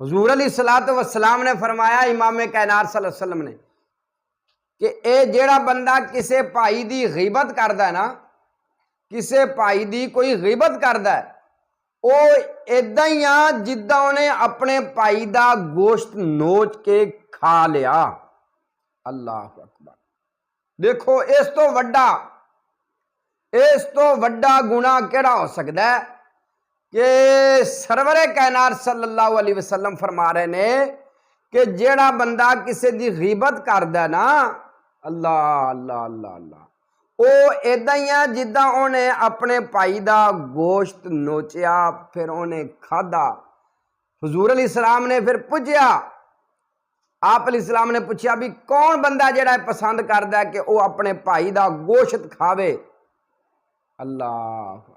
हुजूर अलैहिस्सलातु वस्सलाम ने फरमाया, इमाम कायनात सल्लल्लाहु अलैहि वसल्लम ने, कि ये जेड़ा बंदा किसी भाई की गीबत करता है ना, किसी भाई की कोई गीबत करता है, वो इदा ही आ जिदा उन्हें अपने भाई का गोश्त नोच के खा लिया। अल्लाह अकबर। देखो इस तो वड्डा गुनाह केड़ा हो सकता है कि सरवरे कायनात सल्लल्लाहु अलैहि वसल्लम फरमा रहे ने कि जेड़ा बंदा किसी की गीबत करदा है ना, अल्लाह अल्लाह अल्लाह अल्लाह, वो इदा ही आ जिदा उन्हें अपने भाई का गोश्त नोचिया, फिर उन्हें खाधा। हुजूर अलैहिस्सलाम ने फिर पूछया, आप अलैहिस्सलाम ने पूछया भी कौन बंदा जेड़ा पसंद करता है कि वह अपने भाई का गोश्त खावे। अल्लाह।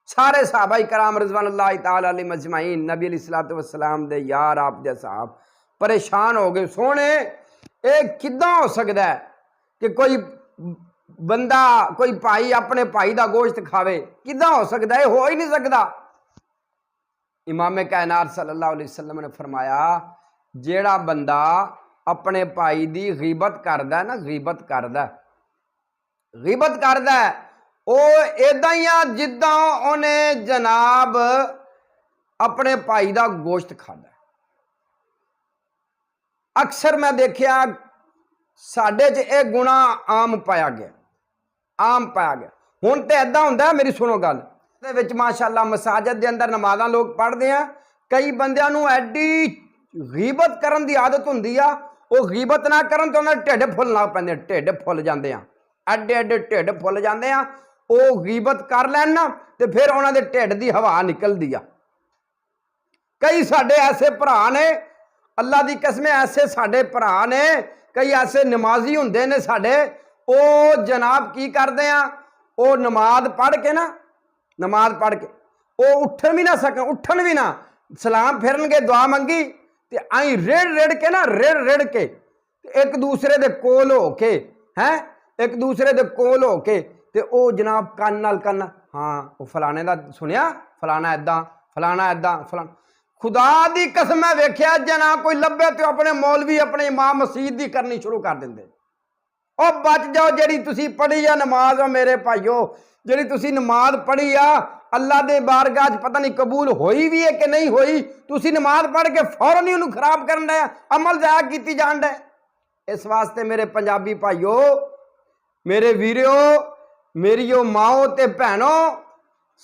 सारे सहाबा कराम रिज़वानुल्लाह तआला अलैहिम अजमाइन, नबी अलैहिस्सलातु वस्सलाम दे यार, आप दे साहब परेशान हो गए। सोने ये किदां हो सकता है कि कोई बंदा, कोई भाई अपने भाई का गोश्त खावे? किदां हो सकता है? हो ही नहीं सकता। इमाम कायनात सल्लल्लाहु अलैहि वसल्लम ने फरमाया, जेड़ा बंदा अपने भाई की गीबत करदा है ना, गीबत करदा है, वो इदा ही आ जिदा उन्हें जनाब अपने भाई का गोश्त खादा। अक्सर मैं देखिया साडे च यह गुणा आम पाया गया। हुण तो इदा हुंदा, मेरी सुनो गल, माशाअल्लाह मसाजिद के अंदर नमाज़ां लोग पढ़ते हैं, कई बंदियां नूं एडी गीबत करन दी आदत हुंदी आ, वो गीबत ना करन तो उन्हें ढिड फुल लग पैंदे, ढिड फुल जाते हैं, एडे एडे ढिड फुल जाते हैं। वो गीबत कर लैन ना तो फिर उन्होंने ढिड की हवा निकलती आ। कई साडे ऐसे भरा ने, अल्लाह की कसम, ऐसे साडे भरा ने, कई ऐसे नमाजी हुंदे ने साडे, वो जनाब की करते हैं, वो नमाज पढ़ के ना, नमाज पढ़ के वो उठन भी ना सकन, उठन भी ना, सलाम फिरनगे, दुआ मंगी तो आई रेड़ के ना, रेड़ के एक दूसरे दे कोल हो के, हैं एक दूसरे दे कोल हो के ते ओ जनाब कन नाल कन, हाँ वो फलाने का सुनिया, फलाना इदा, फलाना इदा, फलाना। खुदा दी कसम मैं वेख्या जना कोई लभे तो अपने मौलवी अपने इमाम मसीद की करनी शुरू कर देंगे। और बच जाओ जेड़ी तुसी पढ़ी आ नमाज, मेरे भाइयों, जेड़ी तुसी नमाज पढ़ी आ, अल्लाह दे बारगाह च पता नहीं कबूल होई भी है कि नहीं होई, तुसी नमाज पढ़ के फौरन ही उन्हें खराब करन डे, अमल जाया कीती जान डे। इस वास्ते मेरे पंजाबी भाइयों, मेरे वीरों, मेरियो माओ ते भैनों,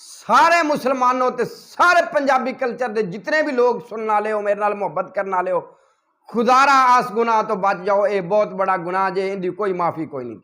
सारे मुसलमानों ते सारे पंजाबी कल्चर के जितने भी लोग सुनने वाले हो, मेरे नाल मुहब्बत करने वाले हो, खुदारा आस गुनाह तो बच जाओ। ये बहुत बड़ा गुनाह जे, इनकी कोई माफ़ी कोई नहीं।